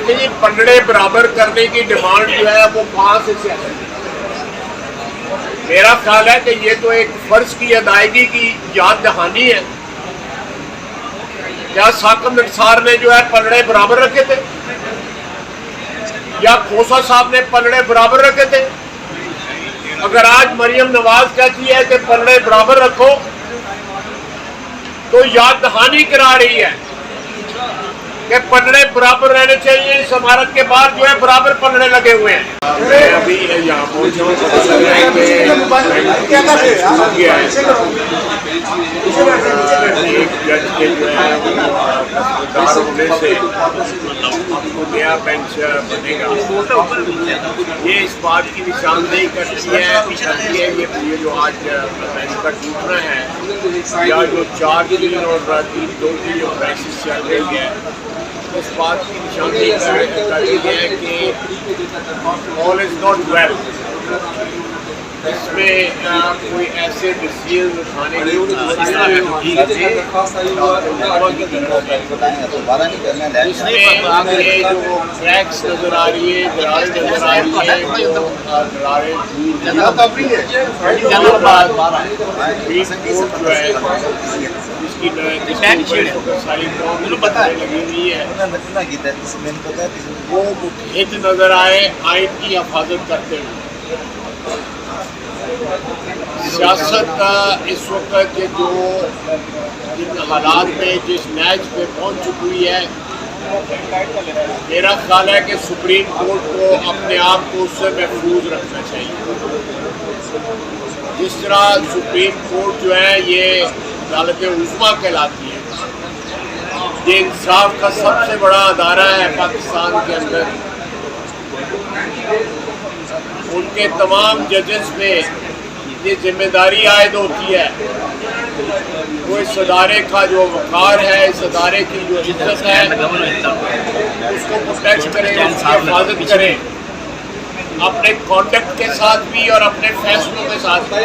देखिए जी, पलड़े बराबर करने की डिमांड जो है वो कहाँ से है? मेरा ख्याल है कि ये तो एक फर्ज की अदायगी की याद दहानी है। क्या साकम निसार ने जो है पलड़े बराबर रखे थे, या खोसा साहब ने पलड़े बराबर रखे थे? अगर आज मरियम नवाज कहती है कि पलड़े बराबर रखो, तो याद दहानी करा रही है कि पलड़े बराबर रहने चाहिए। इस इमारत के बाहर जो है बराबर पलड़े लगे हुए हैं। मैं अभी यहाँ पहुँचा हूँ, एक जज के जो है होने से नया बेंच बनेगा, ये इस बात की निशानदेही करती है ये जो आज बेंच का टूटना है, या जो 4-3 और 3-2 की जो क्राइसिस चल रही है, इस बात की निशानदेही कर रही है कि ऑल इज नॉट वेल। इसमें कोई ऐसे डिसीजन उठाने की इसमें जो क्रैक्स नजर आ रही है, दरारें नजर आ रही है, जिसकी सारी लगी हुई है, वो हित नजर आए आइन की हिफाजत करते हुए। सियासत का इस वक्त जो जिन हालात में जिस मैच पे पहुंच चुकी है, मेरा ख्याल है कि सुप्रीम कोर्ट को अपने आप को उससे महफूज रखना चाहिए। जिस तरह सुप्रीम कोर्ट जो है ये अदालत उज़्मा कहलाती है, ये इंसाफ का सबसे बड़ा अदारा है पाकिस्तान के अंदर। उनके तमाम जजेस पे ये जिम्मेदारी आयद होती है, वो इस अदारे का जो वक़ार है, इस अदारे की जो इज्जत है, उसको प्रोटेक्ट करें, उसकी हिफाजत करें, अपने कॉन्डक्ट के साथ भी और अपने फैसलों के साथ भी।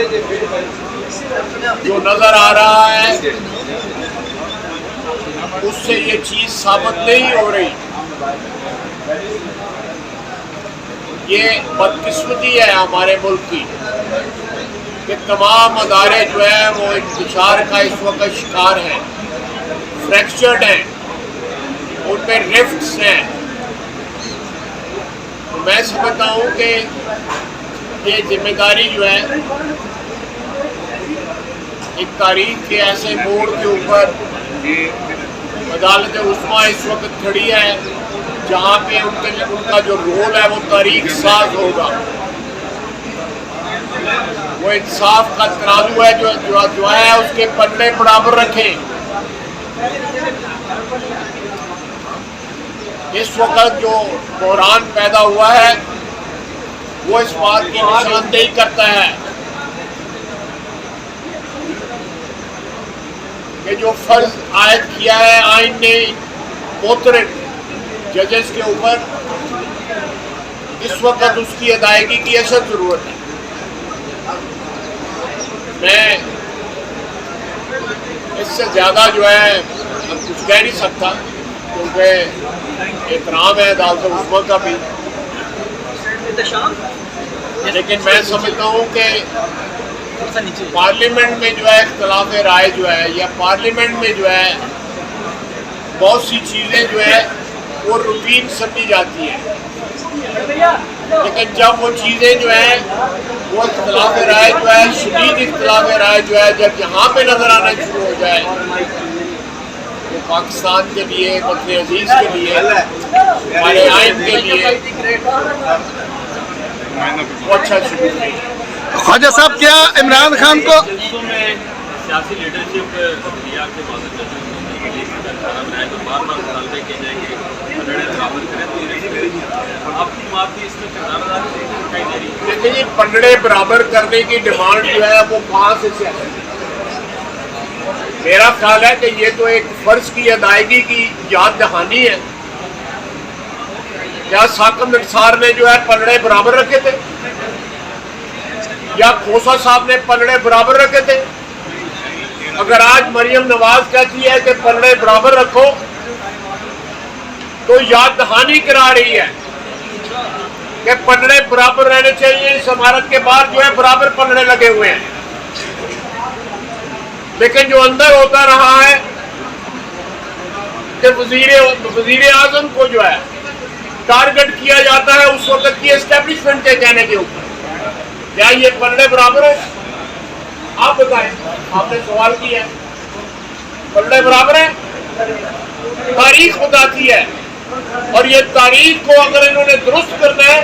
जो नज़र आ रहा है उससे ये चीज़ साबित नहीं हो रही। ये बदकिस्मती है हमारे मुल्क की कि तमाम अदारे जो है वो इंतशार का इस वक्त शिकार हैं, फ्रैक्चर्ड हैं, उनमें रिफ्ट्स हैं। तो मैं समझता हूँ कि ये जिम्मेदारी जो है एक तारीख के ऐसे मोड़ के ऊपर अदालत उज़्मा इस वक्त खड़ी है, जहाँ पे उनका जो रोल है वो तारीख साज होगा। वो इंसाफ का तराजू है जो है उसके पल्ले बराबर रखें। इस वक्त जो बहरान पैदा हुआ है वो इस बात की निशानदेही करता है कि जो फर्ज आयद किया है आइन ने मोहतरम जजेस के ऊपर, इस वक्त उसकी अदायगी की अशद ज़रूरत है। मैं इससे ज़्यादा जो है कुछ कह नहीं सकता, क्योंकि एहतराम है अदालत उज़्मा का भी, लेकिन मैं समझता हूँ कि पार्लियामेंट में जो है इख्तिलाफ राय जो है, या पार्लियामेंट में जो है बहुत सी चीज़ें जो है वो रूटीन समझी जाती है, लेकिन जब वो चीज़ें जो है वो इख्तिलाफ राय जो है, शदीद इख्तिलाफ राय जो है, जब यहाँ पे नज़र आना शुरू हो जाए, तो पाकिस्तान के लिए, वतन अजीज़ के लिए, हमारे आइन के लिए वो अच्छा शुरू है। ख्वाजा साहब, क्या इमरान खान को सियासी लीडरशिप लिया के बाद बार-बार मुतालबे किए जाएंगे, आपकी बात भी इसमें किरदार अदा दिखाई दे रही है? देखिए जी, पलड़े बराबर करने की डिमांड जो है वो कहाँ से है? मेरा ख्याल है कि ये तो एक फर्ज की अदायगी की याद दहानी है। क्या साकम निसार ने जो है पलड़े बराबर रखे थे, या खोसा साहब ने पलड़े बराबर रखे थे? अगर आज मरियम नवाज कहती है कि पलड़े बराबर रखो, तो याद दहानी करा रही है कि पलड़े बराबर रहने चाहिए। इस इमारत के बाहर जो है बराबर पलड़े लगे हुए हैं, लेकिन जो अंदर होता रहा है कि वजीर आजम को जो है टारगेट किया जाता है उस वक्त की एस्टेब्लिशमेंट के कहने के ऊपर। क्या ये पलड़े बराबर है? आप बताएं, आपने सवाल किया, पलड़े बराबर है? तारीख बताती है, और ये तारीख को अगर इन्होंने दुरुस्त करना है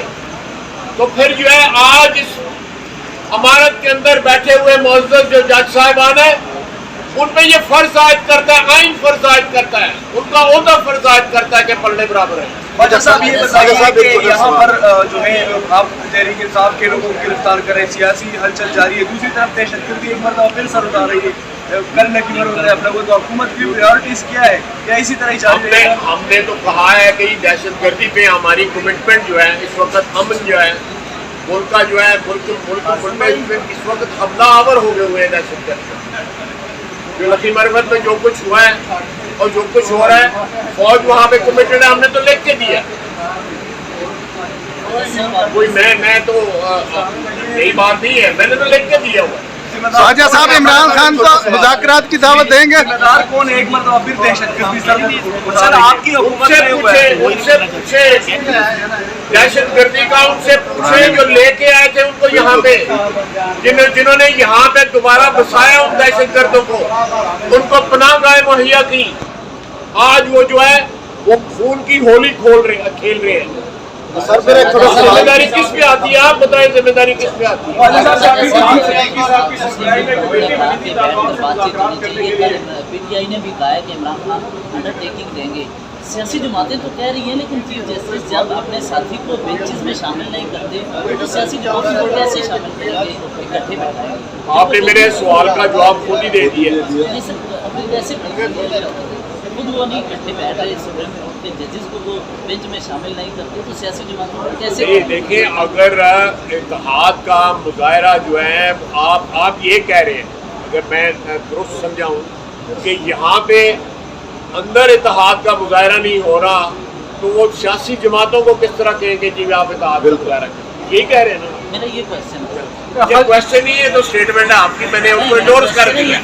तो फिर जो है आज इस इमारत के अंदर बैठे हुए मुअज़्ज़ज़ जो जज साहिबान है उन पे ये फर्ज आयद करता है, आइन फर्ज आयद करता है, उनका ओहदा फर्ज आयद करता है कि पलड़े बराबर है। ख्वाजा साहब ये बताइए कि यहाँ पर जो है आप तहरीक इंसाफ के लोगों को गिरफ्तार करें, सियासी हलचल जारी है, दूसरी तरफ दहशतगर्दी एक मरतबा फिर सर उठा रही है, करने की जरूरत है अपने को, तो हुकूमत की प्रायोरिटीज क्या है या इसी तरह ही जारी रहेगा? हमने तो कहा है कि दहशतगर्दी पे हमारी कमिटमेंट जो है, इस वक्त अमन जो है मुल्क का जो है मुल्क में इस वक्त हमलावर हो गए हुए हैं दहशतगर्द। जो लखी मरफत में जो कुछ हुआ है और जो कुछ हो रहा है, फौज वहाँ पे कमिटेड है, हमने तो लिख के दिया। कोई मैं तो यही बात नहीं है, मैंने तो लिख के दिया हुआ। ख्वाजा साहब इमरान खान को मुज़ाकरात की दावत देंगे? जिम्मेदार कौन है एक मरतबा फिर दहशतगर्दी सर आपकी हुकूमत में हुआ है? उनसे पूछे दहशतगर्दी का, उनसे पूछे जो लेके आए थे उनको यहाँ पे, जिन्होंने यहाँ पे दोबारा बसाया उन दहशतगर्दों को, उनको पनाह गाहें मुहैया की। आज वो जो है वो खून की होली खेल रहे हैं। सर फिर एक छोटा सा जिम्मेदारी किस पे आती है? आप बताएं, जिम्मेदारी किस पे आती है? पीटीआई ने भी कहा है कि इमरान खान अंडरटेकिंग देंगे। सियासी जमातें तो कह रही हैं, लेकिन चीफ जस्टिस जब अपने साथी को बेंचेस में शामिल नहीं करते तो सियासी जमातों को कैसे शामिल करेंगे, इकट्ठे बैठाएंगे? आपने मेरे सवाल का जवाब खुद ही दे दिया। नहीं सर, अपने कैसे खुद वो नहीं इकट्ठे बैठ रहे, सुप्रीम कोर्ट के जजेस को वो बेंच में शामिल नहीं करते तो सियासी जमातों को कैसे? देखिए, अगर इत्तेहाद का मुजाहरा जो है आप ये कह रहे हैं, अगर मैं दुरुस्त समझाऊं कि यहाँ पे अंदर इत्तेहाद का मुजाहरा नहीं हो रहा तो वो सियासी जमातों को किस तरह कहेंगे कि आप इत्तेहाद का मुजाहरा करें? यही कह रहे हैं ना? मेरा ये क्वेश्चन है। ये क्वेश्चन नहीं है तो स्टेटमेंट है आपकी, मैंने उसको इंडोर्स कर दिया।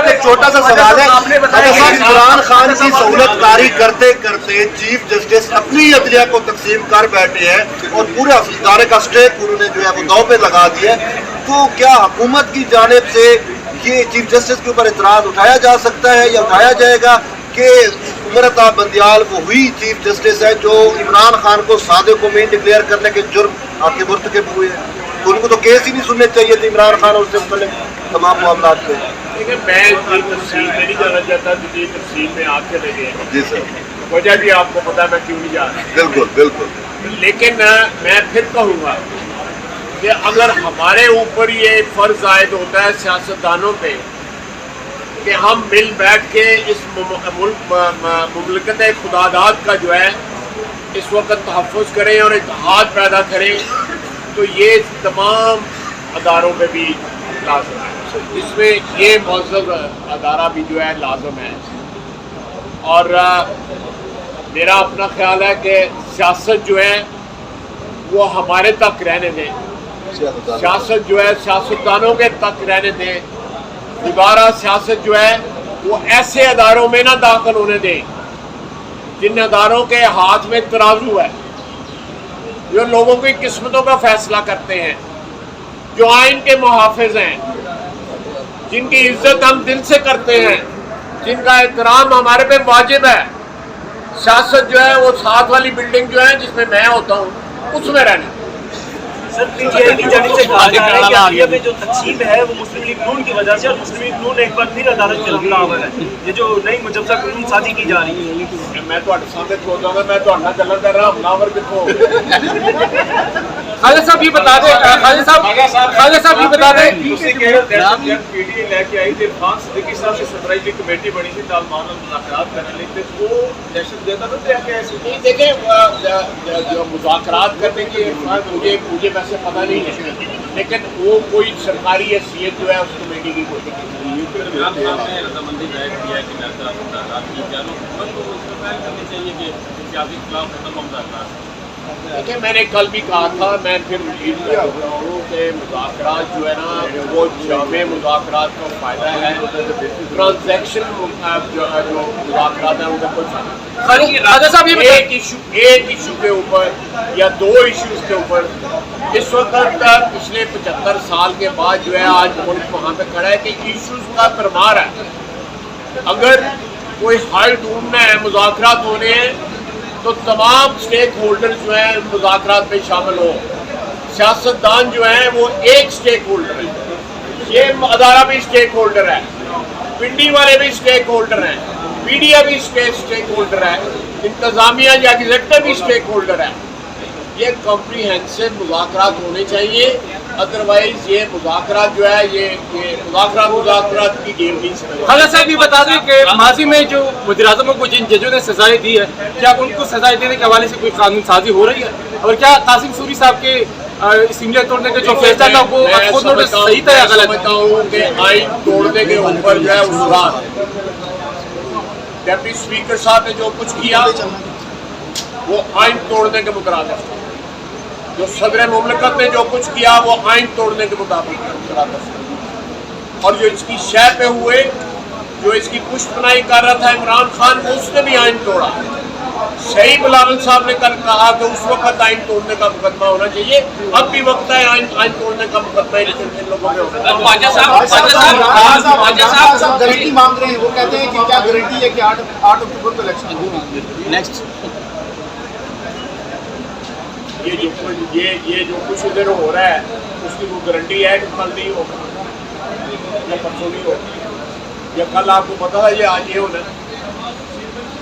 एक छोटा सा सवाल है, इमरान खान की सहूलतकारी करते करते चीफ जस्टिस अपनी अदलिया को तकसीम कर बैठे हैं और पूरे इदारे का स्टेक उन्होंने जो है वो दांव पे लगा दिया, तो क्या हुकूमत की जानिब से ये चीफ जस्टिस के ऊपर इतराज उठाया जा सकता है या उठाया जाएगा कि उमरता बंदियाल वो हुई चीफ जस्टिस है जो इमरान खान को सादे को मेन डिक्लेयर करने के जुर्म आपके मुर्तकब हुए हैं, तो उनको तो केस ही नहीं सुनने चाहिए थे इमरान खान और उससे मुतल्लिक तमाम मामला पे? देखिए, मैं ये तफसील में नहीं जाना चाहता, ये तफसील में आप चले गए। जी सर, वजह भी आपको पता, मैं क्यों नहीं जा रहा। बिल्कुल बिल्कुल। लेकिन मैं फिर कहूँगा कि अगर हमारे ऊपर ये फर्ज आयद होता है सियासतदानों पे कि हम मिल बैठ के इस मुमलकत खुदादाद का जो है इस वक्त तहफ़्फ़ुज़ करें और इत्तेहाद पैदा करें, तो ये तमाम अदारों पे भी लाज़िम है, इसमें ये मुअज़्ज़ज़ अदारा भी जो है लाज़िम है। और मेरा अपना ख्याल है कि सियासत जो है वो हमारे तक रहने दें, सियासत जो है सियासतदानों के तक रहने दें। दोबारा सियासत जो है वो ऐसे अदारों में ना दाखिल होने दें जिन अदारों के हाथ में तराजू है, जो लोगों की किस्मतों का फैसला करते हैं, जो आइन के मुहाफिज हैं, जिनकी इज्जत हम दिल से करते हैं, जिनका एहतराम हमारे पे वाजिब है। सियासत जो है वो साथ वाली बिल्डिंग जो है जिसमें मैं होता हूँ उसमें रहना। सर, पीटीआई की जानिब से कहा जा रहा है कि हालिया में जो तकसीम है वो मुस्लिम लीग नून की वजह से, और मुस्लिम लीग नून एक बार फिर अदालत के हमलावर है। ये जो नई मुजवजा कानून साजी की जा रही है, मैं तो सामने बोलता हूँ, मैं तो गलत कर रहा हमलावर किसको? खालिद साहब ये बता दें, खालिद साहब ये बता दें, पीटीआई लेके आई थी खान सिद्दीकी साहब से सरबराही की कमेटी बनी थी तालिबान और मुज़ाकरात करने लेते, वो दहशतगर्द तो क्या है? देखें, जो मुज़ाकरात करने की मुझे वैसे पता नहीं है, लेकिन वो कोई सरकारी हैसियत जो है उसको तरीके की कोई दिक्कत नहीं है। इमरान खान ने रजामंदी जाहिर किया है कि मुज़ाकरात की जाए, हुकूमत को उसमें पहल करनी चाहिए कि सियासी खिलाफ खत्म हो मुज़ाकरात। देखिए मैंने कल भी कहा था, मैं फिर रिपीट कर रहा हूँ कि मुज़ाकरात जो है ना वो जामे मुज़ाकरात का फ़ायदा है, ट्रांजैक्शन जो मुज़ाकरात है उनका कोई फ़ायदा। एक इशू के ऊपर या दो इश्यूज के ऊपर इस वक्त पिछले 75 साल के बाद जो है आज मुल्क वहाँ पे खड़ा है कि इश्यूज का भरमार है। अगर कोई हल ढूंढना है, मुज़ाकरात होने हैं तो तमाम स्टेक होल्डर जो हैं मुज़ाकरात में शामिल हो। सियासतदान जो हैं वो एक स्टेक होल्डर है, ये अदारा भी स्टेक होल्डर है, पिंडी वाले भी स्टेक होल्डर हैं, मीडिया भी स्टेक होल्डर है, इंतज़ामिया या एग्जेक्टिव भी स्टेक होल्डर है। ये कॉम्प्रीहेंसिव मुज़ाकरात होने चाहिए, अदरवाइज ये मुज़ाकरात जो है ये मुज़ाकरात की गेम नहीं समझ। खालिद साहब ये बता दें कि माजी में जो वज़ीर-ए-आज़म को जिन जजों ने सजाएं दी है, क्या उनको सजाएं देने के हवाले से कोई कानून साजी हो रही है? और क्या कासिम सूरी साहब के सीनियर तोड़ने का जो फैसला था वो खुद नोटिस सही था या गलत? समझता हूँ कि आइन तोड़ने के ऊपर जो है उस रात डिप्टी स्पीकर साहब ने जो कुछ किया वो आइन तोड़ने के मुताबिक, जो सदर मुमलिकत ने जो कुछ किया वो आइन तोड़ने के मुताबिक, और जो इसकी शह पे हुए, जो इसकी पुष्टपनाही कर रहा था इमरान खान, उसने भी आइन तोड़ा। सही बिलावल साहब ने कल कहा कि उस वक्त आइन तोड़ने का मुकदमा होना चाहिए, अब भी वक्त है आइन तोड़ने का मुकदमा इन लोगों में होना। गारंटी मांग रहे हैं, वो कहते हैं कि क्या गारंटी है कि 8 अक्टूबर को इलेक्शन होगा। नेक्स्ट ये जो कुछ इधर हो रहा है उसकी कोई गारंटी है कि कल नहीं होगा या परसों नहीं होगा या कल आपको पता है ये आज ये होना है।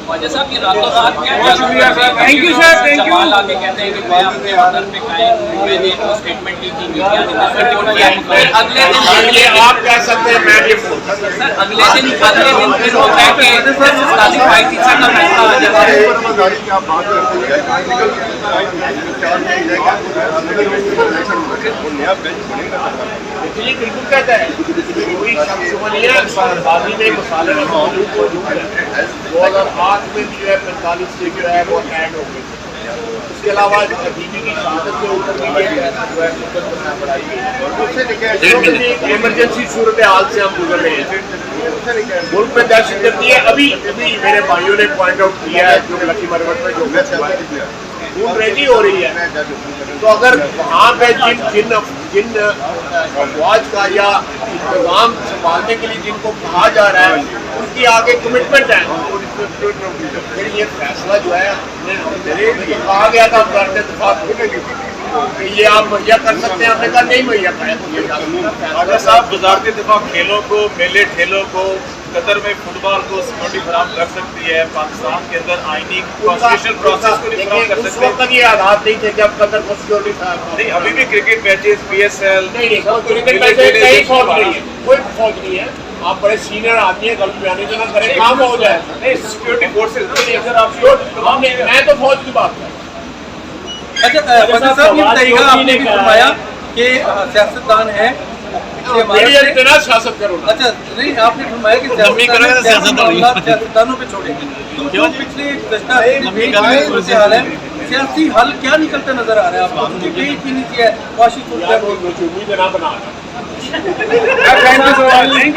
ख्वाजा साहब ये रातों रात क्या शुक्रिया sir, thank you sir, thank you. सवाल आके कहते हैं कि मैं अपने ऑर्डर पे कायम हूं, मैंने वो स्टेटमेंट दी थी मीडिया ने, फिर अगले दिन ये आप कह सकते हैं, मैं भी बोल सकता हूं। सर अगले दिन फिर वो कह के तालिब भाई तीसरा का फैसला आ जाता है। ये बिल्कुल कहता है कोई शख्सबाजी में मसाले में मौजूद को 2008 में भी जो है 45 से जो है वो ऐड हो गई। इसके अलावा बीबी की शहादत के ऊपर भी ये इमरजेंसी सूरत हाल से हम गुजर रहे हैं। मुल्क में दहशत गर्दी है। अभी मेरे भाइयों ने पॉइंट आउट किया है जो लकी मरवट में जो खून रेजी हो रही है, तो अगर वहाँ पे जिन अफवाज का या इंतजाम संभालने के लिए जिनको कहा जा रहा है उनकी आगे कमिटमेंट है, फिर ये फैसला जो है मेरे कहा गया था ये आप मुहैया कर सकते हैं, हमने कहा नहीं मुहैया ख्वाजा साहब वज़ारत दिफा खेलों को, मेले ठेलों को, कतर में फुटबॉल को सिक्योरिटी फराहम कर सकती है, पाकिस्तान के अंदर आईनी कॉन्स्टिट्यूशनल प्रोसेस को नहीं फराहम कर सकते। उस वक्त ये हालात नहीं थे कि अब कतर को सिक्योरिटी फराहम नहीं, अभी भी क्रिकेट मैचेस PSL नहीं, क्रिकेट मैच कहीं फौज नहीं है, कोई फौज नहीं है। आप बड़े सीनियर आदमी है, गलत बयानी तो ना करें, काम हो जाए। नहीं, सिक्योरिटी फोर्सेज अगर आप मैं तो फौज की बात कर। अच्छा ख्वाजा साहब ये बताइएगा, आपने भी फरमाया कि सियासतदान है इतना सियासत करो। अच्छा नहीं, आपने फरमाया कि सियासतदानों पे छोड़े, तो जो पिछले सूरत हाल है, सियासी हल क्या निकलता नजर आ रहा है आपको? उम्मीद ना बना थैंक यू